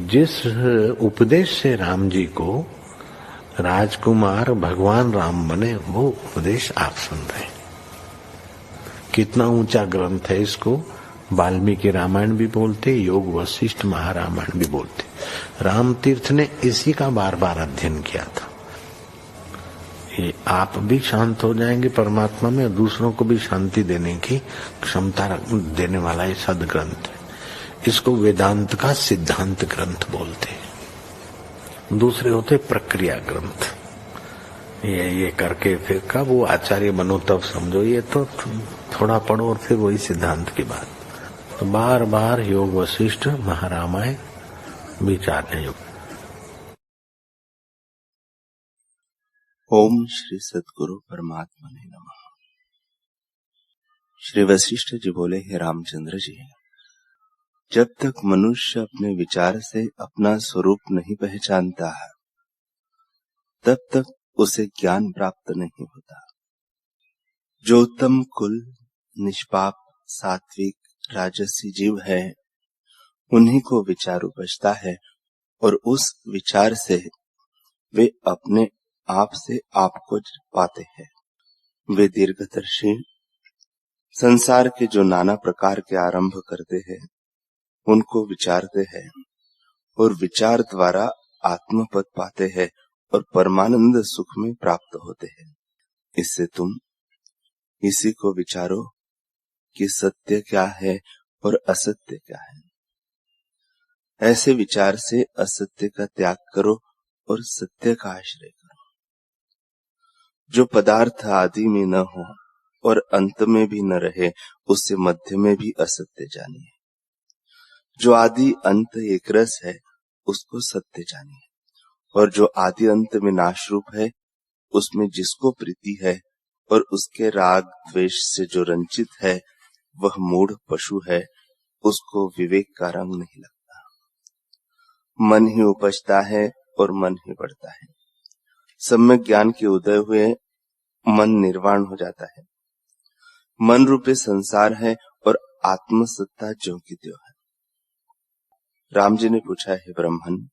जिस उपदेश से राम जी को राजकुमार भगवान राम बने, वो उपदेश आप सुन रहे हैं। कितना ऊंचा ग्रंथ है। इसको वाल्मीकि रामायण भी बोलते, योग वशिष्ठ महारामायण भी बोलते। राम तीर्थ ने इसी का बार बार अध्ययन किया था। ये आप भी शांत हो जाएंगे परमात्मा में, और दूसरों को भी शांति देने की क्षमता देने वाला ये सदग्रंथ है। इसको वेदांत का सिद्धांत ग्रंथ बोलते हैं। दूसरे होते प्रक्रिया ग्रंथ। ये करके फिर कब वो आचार्य बनो तब समझो, ये तो थोड़ा पढ़ो और फिर वही सिद्धांत की बात। तो बार बार योग वशिष्ठ महारामायण विचारने योग। ओम श्री सद्गुरु परमात्मने नमः। श्री वशिष्ठ जी बोले, हे रामचंद्र जी, जब तक मनुष्य अपने विचार से अपना स्वरूप नहीं पहचानता है, तब तक उसे ज्ञान प्राप्त नहीं होता। जो उत्तम कुल, निष्पाप, सात्विक, राजसी जीव है, उन्हीं को विचार उपजता है और उस विचार से वे अपने आप से आपको पाते हैं। वे दीर्घदर्शी संसार के जो नाना प्रकार के आरंभ करते हैं, उनको विचारते हैं और विचार द्वारा आत्मपद पाते हैं और परमानंद सुख में प्राप्त होते हैं। इससे तुम इसी को विचारो कि सत्य क्या है और असत्य क्या है। ऐसे विचार से असत्य का त्याग करो और सत्य का आश्रय करो। जो पदार्थ आदि में न हो और अंत में भी न रहे, उससे मध्य में भी असत्य जानिए। जो आदि अंत एक रस है, उसको सत्य जानिए। और जो आदि अंत में नाशरूप है, उसमें जिसको प्रीति है और उसके राग द्वेष से जो रंचित है, वह मूढ़ पशु है, उसको विवेक का रंग नहीं लगता। मन ही उपजता है और मन ही बढ़ता है। सम्यक ज्ञान के उदय हुए मन निर्वाण हो जाता है। मन रूपे संसार है और आत्मसत्ता ज्यों की त्यों है। राम जी ने पूछा, है ब्रह्मन,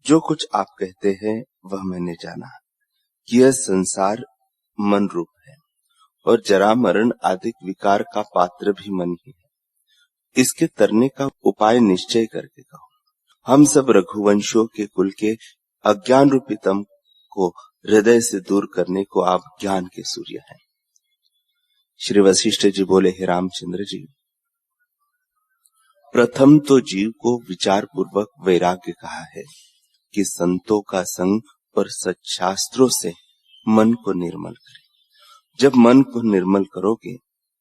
जो कुछ आप कहते हैं वह मैंने जाना कि यह संसार मन रूप है और जरा मरण आदि विकार का पात्र भी मन ही है। इसके तरने का उपाय निश्चय करके कहो। हम सब रघुवंशों के कुल के अज्ञान रूपी तम को हृदय से दूर करने को आप ज्ञान के सूर्य हैं। श्री वशिष्ठ जी बोले, हे रामचंद्र जी, प्रथम तो जीव को विचार पूर्वक वैराग्य कहा है कि संतों का संग और सच्छास्त्रों से मन को निर्मल करे। जब मन को निर्मल करोगे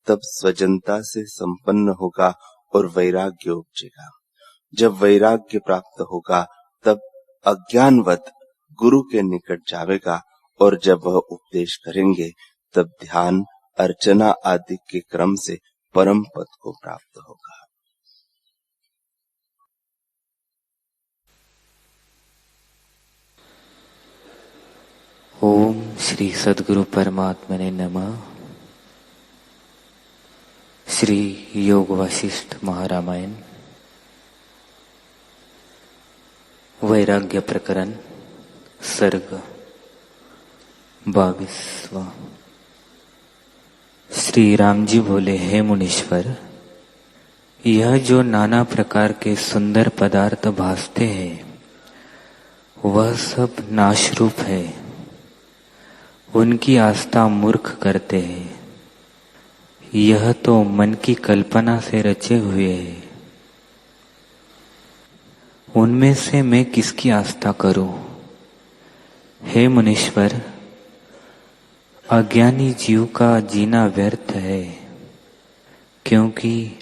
तब स्वजनता से संपन्न होगा और वैराग्य उपजेगा। जब वैराग्य प्राप्त होगा तब अज्ञानवत गुरु के निकट जावेगा और जब वह उपदेश करेंगे तब ध्यान, अर्चना आदि के क्रम से परम पद को प्राप्त होगा। ओम श्री सद्गुरु परमात्मने नमः। श्री योग वशिष्ठ महारामायण वैराग्य प्रकरण सर्ग 22वां। श्री राम जी बोले, हे मुनीश्वर, यह जो नाना प्रकार के सुंदर पदार्थ भासते हैं, वह सब नाशरूप है। उनकी आस्था मूर्ख करते हैं। यह तो मन की कल्पना से रचे हुए हैं। उनमें से मैं किसकी आस्था करूं? हे मुनीश्वर, अज्ञानी जीव का जीना व्यर्थ है, क्योंकि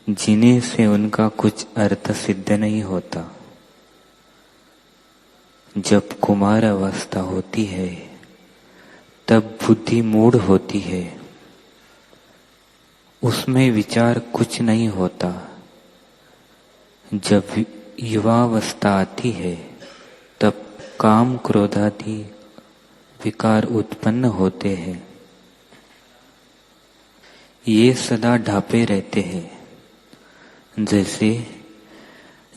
जीने से उनका कुछ अर्थ सिद्ध नहीं होता। जब कुमार अवस्था होती है तब बुद्धि मूढ़ होती है। उसमें विचार कुछ नहीं होता। जब युवावस्था आती है तब काम क्रोध आदि विकार उत्पन्न होते हैं। ये सदा ढापे रहते हैं। जैसे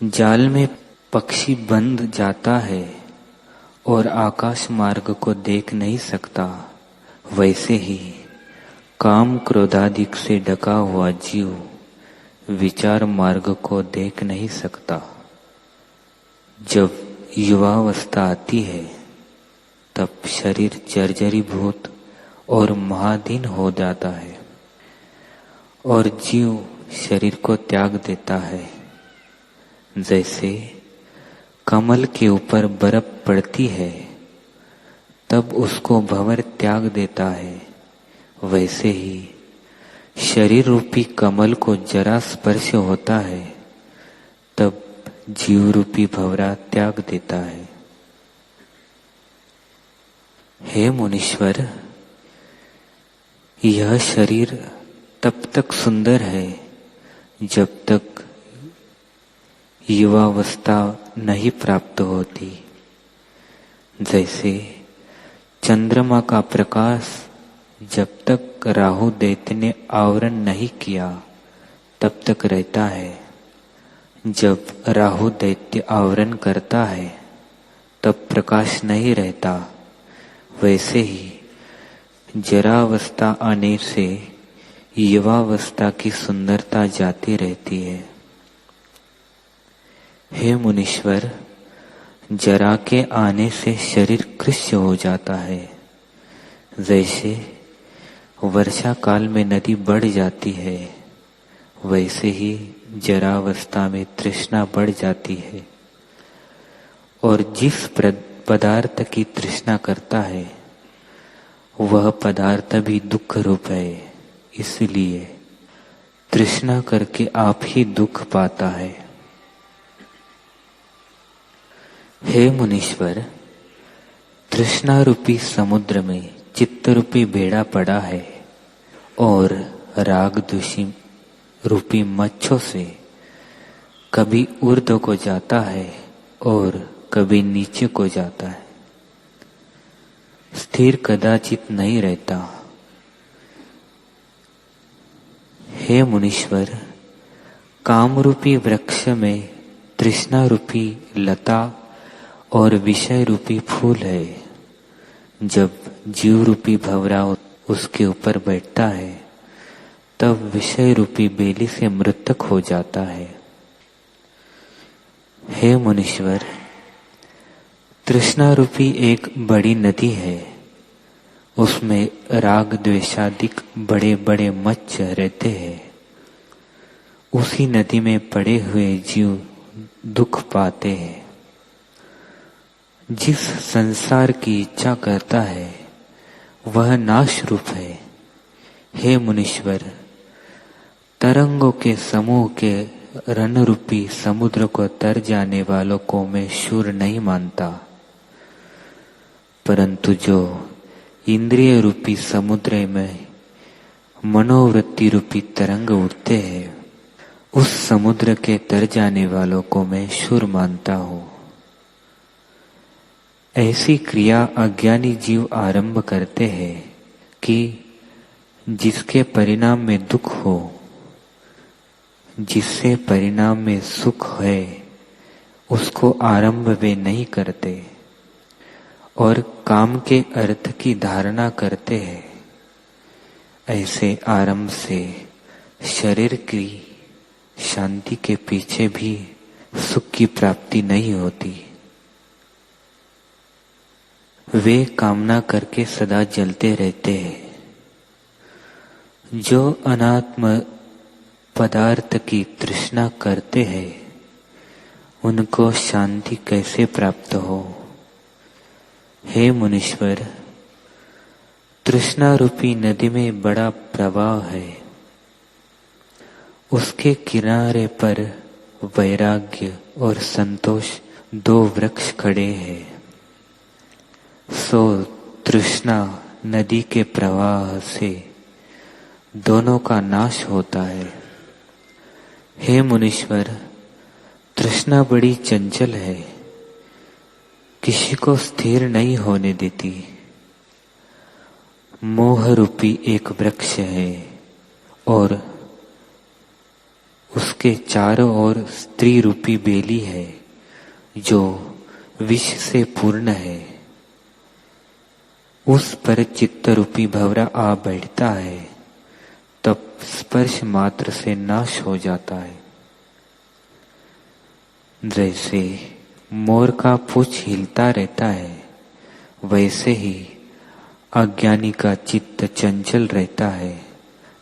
जाल में पक्षी बंध जाता है और आकाश मार्ग को देख नहीं सकता, वैसे ही काम क्रोधादि से ढका हुआ जीव विचार मार्ग को देख नहीं सकता। जब युवावस्था आती है तब शरीर जर्जरीभूत और महादीन हो जाता है और जीव शरीर को त्याग देता है। जैसे कमल के ऊपर बर्फ पड़ती है तब उसको भंवर त्याग देता है, वैसे ही शरीर रूपी कमल को जरा स्पर्श होता है तब जीव रूपी भंवरा त्याग देता है। हे मुनीश्वर, यह शरीर तब तक सुंदर है जब तक युवावस्था नहीं प्राप्त होती। जैसे चंद्रमा का प्रकाश जब तक राहु दैत्य ने आवरण नहीं किया तब तक रहता है, जब राहु दैत्य आवरण करता है तब प्रकाश नहीं रहता। वैसे ही जरावस्था आने से युवावस्था की सुंदरता जाती रहती है। हे मुनीश्वर, जरा के आने से शरीर कृष्ण हो जाता है। जैसे वर्षा काल में नदी बढ़ जाती है, वैसे ही जरावस्था में तृष्णा बढ़ जाती है और जिस पदार्थ की तृष्णा करता है वह पदार्थ भी दुख रूप है, इसलिए तृष्णा करके आप ही दुख पाता है। हे मुनीश्वर, तृष्णा रूपी समुद्र में चित्त रूपी बेड़ा पड़ा है और राग दूषी रूपी मच्छों से कभी ऊर्ध्व को जाता है और कभी नीचे को जाता है, स्थिर कदाचित नहीं रहता। हे मुनीश्वर, काम रूपी वृक्ष में तृष्णा रूपी लता और विषय रूपी फूल है। जब जीव रूपी भंवरा उसके ऊपर बैठता है तब विषय रूपी बेली से मृतक हो जाता है। हे मुनीश्वर, तृष्णा रूपी एक बड़ी नदी है, उसमें राग द्वेषादिक बड़े बड़े मत्स्य रहते हैं। उसी नदी में पड़े हुए जीव दुख पाते हैं। जिस संसार की इच्छा करता है वह नाश रूप है। हे मुनीश्वर, तरंगों के समूह के रन रूपी समुद्र को तर जाने वालों को मैं शूर नहीं मानता, परंतु जो इंद्रिय रूपी समुद्र में मनोवृत्ति रूपी तरंग उठते हैं उस समुद्र के तर जाने वालों को मैं शूर मानता हूँ। ऐसी क्रिया अज्ञानी जीव आरंभ करते हैं कि जिसके परिणाम में दुख हो, जिससे परिणाम में सुख है, उसको आरंभ वे नहीं करते और काम के अर्थ की धारणा करते हैं। ऐसे आरंभ से शरीर की शांति के पीछे भी सुख की प्राप्ति नहीं होती। वे कामना करके सदा जलते रहते हैं। जो अनात्म पदार्थ की तृष्णा करते हैं उनको शांति कैसे प्राप्त हो? हे मुनीश्वर, तृष्णा रूपी नदी में बड़ा प्रवाह है। उसके किनारे पर वैराग्य और संतोष दो वृक्ष खड़े हैं। सो तृष्णा नदी के प्रवाह से दोनों का नाश होता है। हे मुनीश्वर, तृष्णा बड़ी चंचल है, किसी को स्थिर नहीं होने देती। मोह रूपी एक वृक्ष है और उसके चारों ओर स्त्री रूपी बेली है जो विष से पूर्ण है, उस पर चित्त रूपी भंवरा आ बैठता है, तब स्पर्श मात्र से नाश हो जाता है। जैसे मोर का पूंछ हिलता रहता है, वैसे ही अज्ञानी का चित्त चंचल रहता है,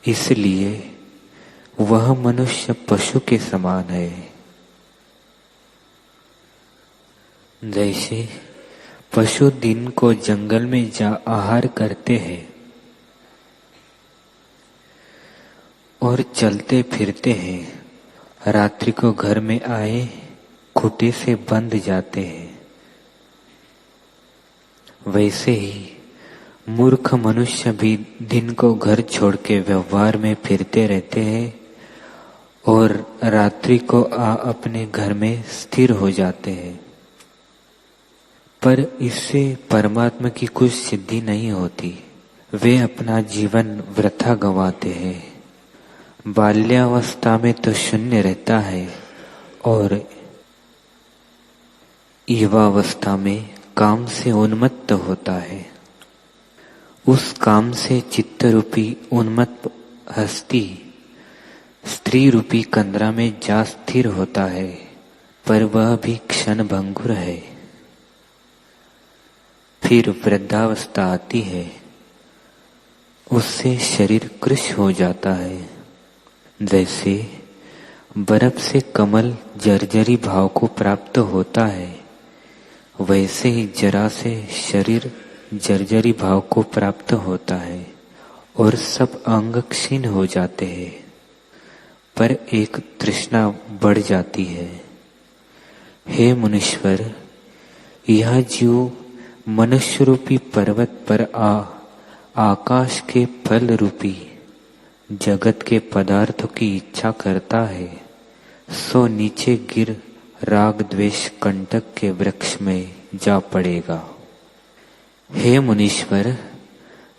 इसलिए वह मनुष्य पशु के समान है। जैसे पशु दिन को जंगल में जा आहार करते हैं और चलते फिरते हैं, रात्रि को घर में आए खूंटे से बंध जाते हैं, वैसे ही मूर्ख मनुष्य भी दिन को घर छोड़ के व्यवहार में फिरते रहते हैं और रात्रि को अपने घर में स्थिर हो जाते हैं, पर इससे परमात्मा की कुछ सिद्धि नहीं होती। वे अपना जीवन वृथा गंवाते हैं। बाल्यावस्था में तो शून्य रहता है और युवावस्था में काम से उन्मत्त होता है। उस काम से चित्त रूपी उन्मत्त हस्ती स्त्री रूपी कंदरा में जा स्थिर होता है, पर वह भी क्षण भंगुर है। फिर वृद्धावस्था आती है, उससे शरीर कृश हो जाता है। जैसे बर्फ से कमल जर्जरी भाव को प्राप्त होता है, वैसे ही जरा से शरीर जर्जरी भाव को प्राप्त होता है और सब अंग क्षीण हो जाते हैं, पर एक तृष्णा बढ़ जाती है। हे मुनीश्वर, यह जीव मनुष्य रूपी पर्वत पर आकाश के फल रूपी जगत के पदार्थों की इच्छा करता है, सो नीचे गिर राग द्वेष कंटक के वृक्ष में जा पड़ेगा। हे मुनीश्वर,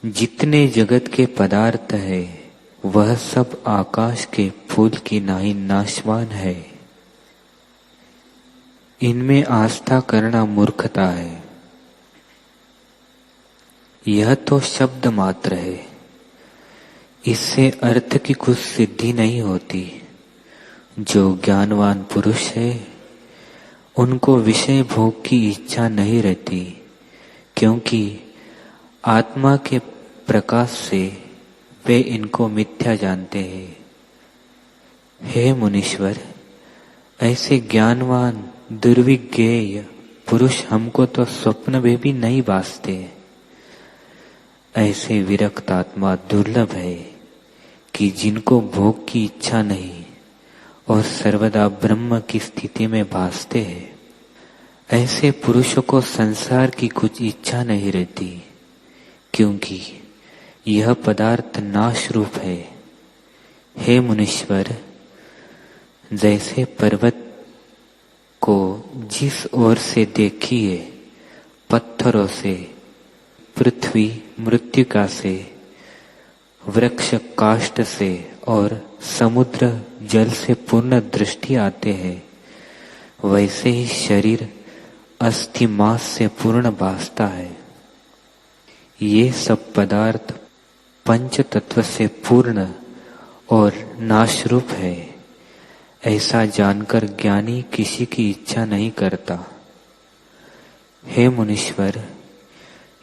जितने जगत के पदार्थ है वह सब आकाश के फूल की नाई नाशवान है। इनमें आस्था करना मूर्खता है। यह तो शब्द मात्र है, इससे अर्थ की कुछ सिद्धि नहीं होती। जो ज्ञानवान पुरुष है उनको विषय भोग की इच्छा नहीं रहती, क्योंकि आत्मा के प्रकाश से वे इनको मिथ्या जानते हैं। हे मुनीश्वर, ऐसे ज्ञानवान दुर्विज्ञेय पुरुष हमको तो स्वप्न में भी नहीं भासते। ऐसे विरक्त आत्मा दुर्लभ है कि जिनको भोग की इच्छा नहीं और सर्वदा ब्रह्म की स्थिति में भासते हैं। ऐसे पुरुषों को संसार की कुछ इच्छा नहीं रहती, क्योंकि यह पदार्थ नाश रूप है। हे मुनीश्वर, जैसे पर्वत को जिस ओर से देखिए, पत्थरों से, पृथ्वी मृत्तिका से, वृक्ष काष्ठ से और समुद्र जल से पूर्ण दृष्टि आते हैं, वैसे ही शरीर अस्थि मांस से पूर्ण भासता है। ये सब पदार्थ पंच तत्व से पूर्ण और नाशरूप है, ऐसा जानकर ज्ञानी किसी की इच्छा नहीं करता। हे मुनीश्वर,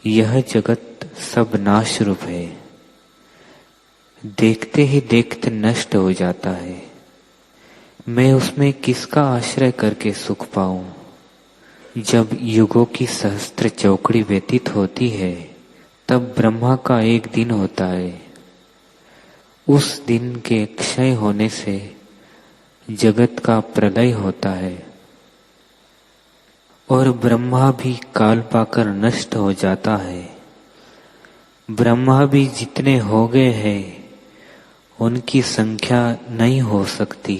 यह जगत सब नाश रूप है, देखते ही देखते नष्ट हो जाता है। मैं उसमें किसका आश्रय करके सुख पाऊं? जब युगों की सहस्त्र चौकड़ी व्यतीत होती है, तब ब्रह्मा का एक दिन होता है। उस दिन के क्षय होने से जगत का प्रलय होता है और ब्रह्मा भी काल पाकर नष्ट हो जाता है। ब्रह्मा भी जितने हो गए हैं उनकी संख्या नहीं हो सकती।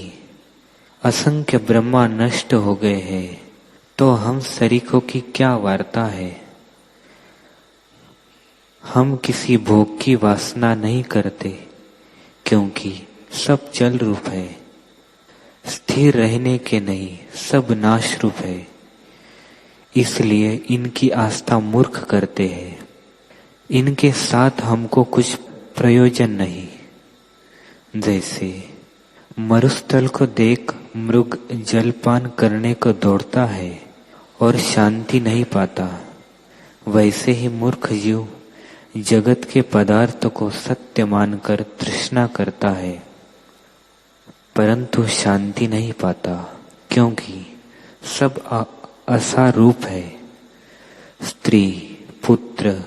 असंख्य ब्रह्मा नष्ट हो गए हैं, तो हम सरीखों की क्या वार्ता है। हम किसी भोग की वासना नहीं करते, क्योंकि सब चल रूप है, स्थिर रहने के नहीं, सब नाश रूप है। इसलिए इनकी आस्था मूर्ख करते हैं। इनके साथ हमको कुछ प्रयोजन नहीं। जैसे मरुस्थल को देख मृग जलपान करने को दौड़ता है और शांति नहीं पाता, वैसे ही मूर्ख जीव जगत के पदार्थ को सत्य मानकर तृष्णा करता है, परंतु शांति नहीं पाता, क्योंकि सब असार रूप है। स्त्री, पुत्र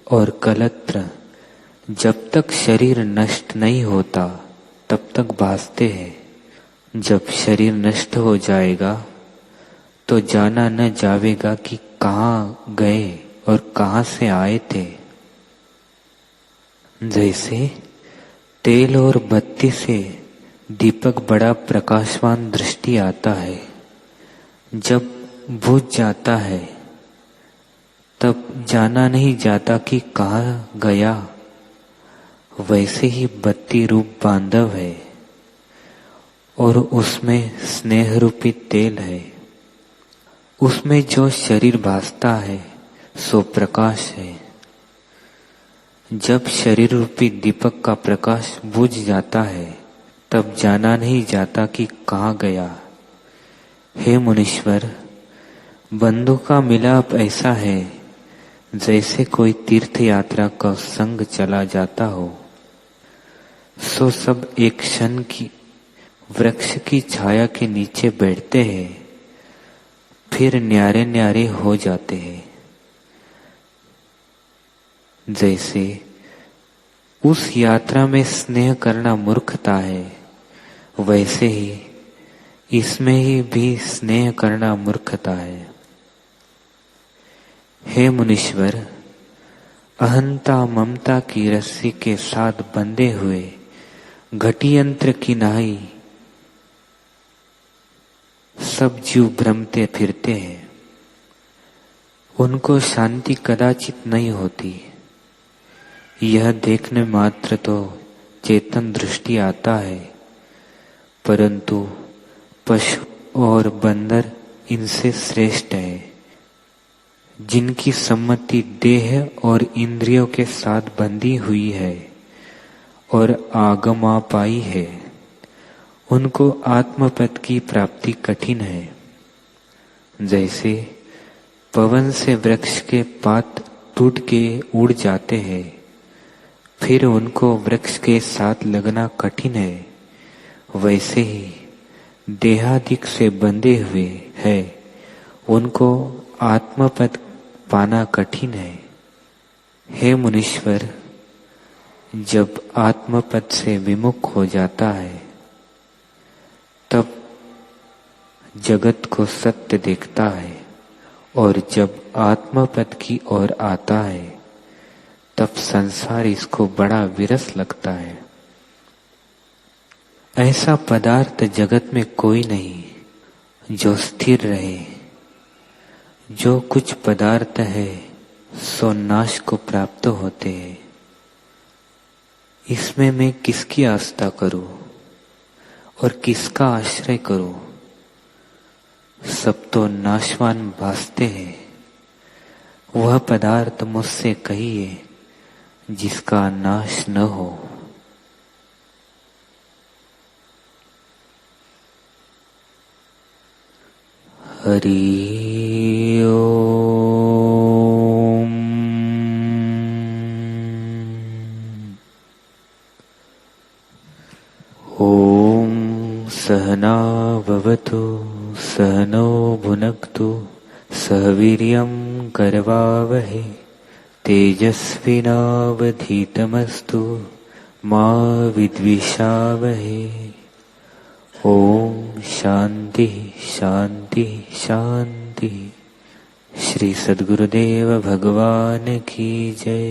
और कलत्र जब तक शरीर नष्ट नहीं होता तब तक भासते हैं। जब शरीर नष्ट हो जाएगा तो जाना न जावेगा कि कहाँ गए और कहाँ से आए थे। जैसे तेल और बत्ती से दीपक बड़ा प्रकाशवान दृष्टि आता है, जब बुझ जाता है तब जाना नहीं जाता कि कहाँ गया। वैसे ही बत्ती रूप बांधव है और उसमें स्नेह रूपी तेल है। उसमें जो शरीर भासता है सो प्रकाश है। जब शरीर रूपी दीपक का प्रकाश बुझ जाता है तब जाना नहीं जाता कि कहाँ गया। हे मुनीश्वर, बंधु का मिलाप ऐसा है जैसे कोई तीर्थ यात्रा का संग चला जाता हो। सो सब एक क्षण की वृक्ष की छाया के नीचे बैठते हैं, फिर न्यारे न्यारे हो जाते हैं। जैसे उस यात्रा में स्नेह करना मूर्खता है, वैसे ही इसमें ही भी स्नेह करना मूर्खता है। हे मुनीश्वर, अहंता ममता की रस्सी के साथ बंधे हुए घटी यंत्र की नाई सब जीव भ्रमते फिरते हैं। उनको शांति कदाचित नहीं होती। यह देखने मात्र तो चेतन दृष्टि आता है, परंतु पशु और बंदर इनसे श्रेष्ठ है, जिनकी सम्मति देह और इंद्रियों के साथ बंधी हुई है और आगमापाई है। उनको आत्मपद की प्राप्ति कठिन है। जैसे पवन से वृक्ष के पात टूट के उड़ जाते हैं, फिर उनको वृक्ष के साथ लगना कठिन है, वैसे ही देहादिक से बंधे हुए है, उनको आत्मपद पाना कठिन है। हे मुनीश्वर, जब आत्मपद से विमुख हो जाता है तब जगत को सत्य देखता है, और जब आत्मपद की ओर आता है तब संसार इसको बड़ा विरस लगता है। ऐसा पदार्थ जगत में कोई नहीं जो स्थिर रहे। जो कुछ पदार्थ है सो नाश को प्राप्त होते हैं। इसमें मैं किसकी आस्था करूं और किसका आश्रय करूं? सब तो नाशवान भासते हैं। वह पदार्थ मुझसे कहिए जिसका नाश न हो। हरि ओम। ओम सहना भवतु सहनो भुनक्तु सह वीर्यं करवावहै तेजस्विनावधीतमस्तु मा विद्विषावहै। ओम शांति शांति शांति। श्री सद्गुरुदेव भगवान की जय।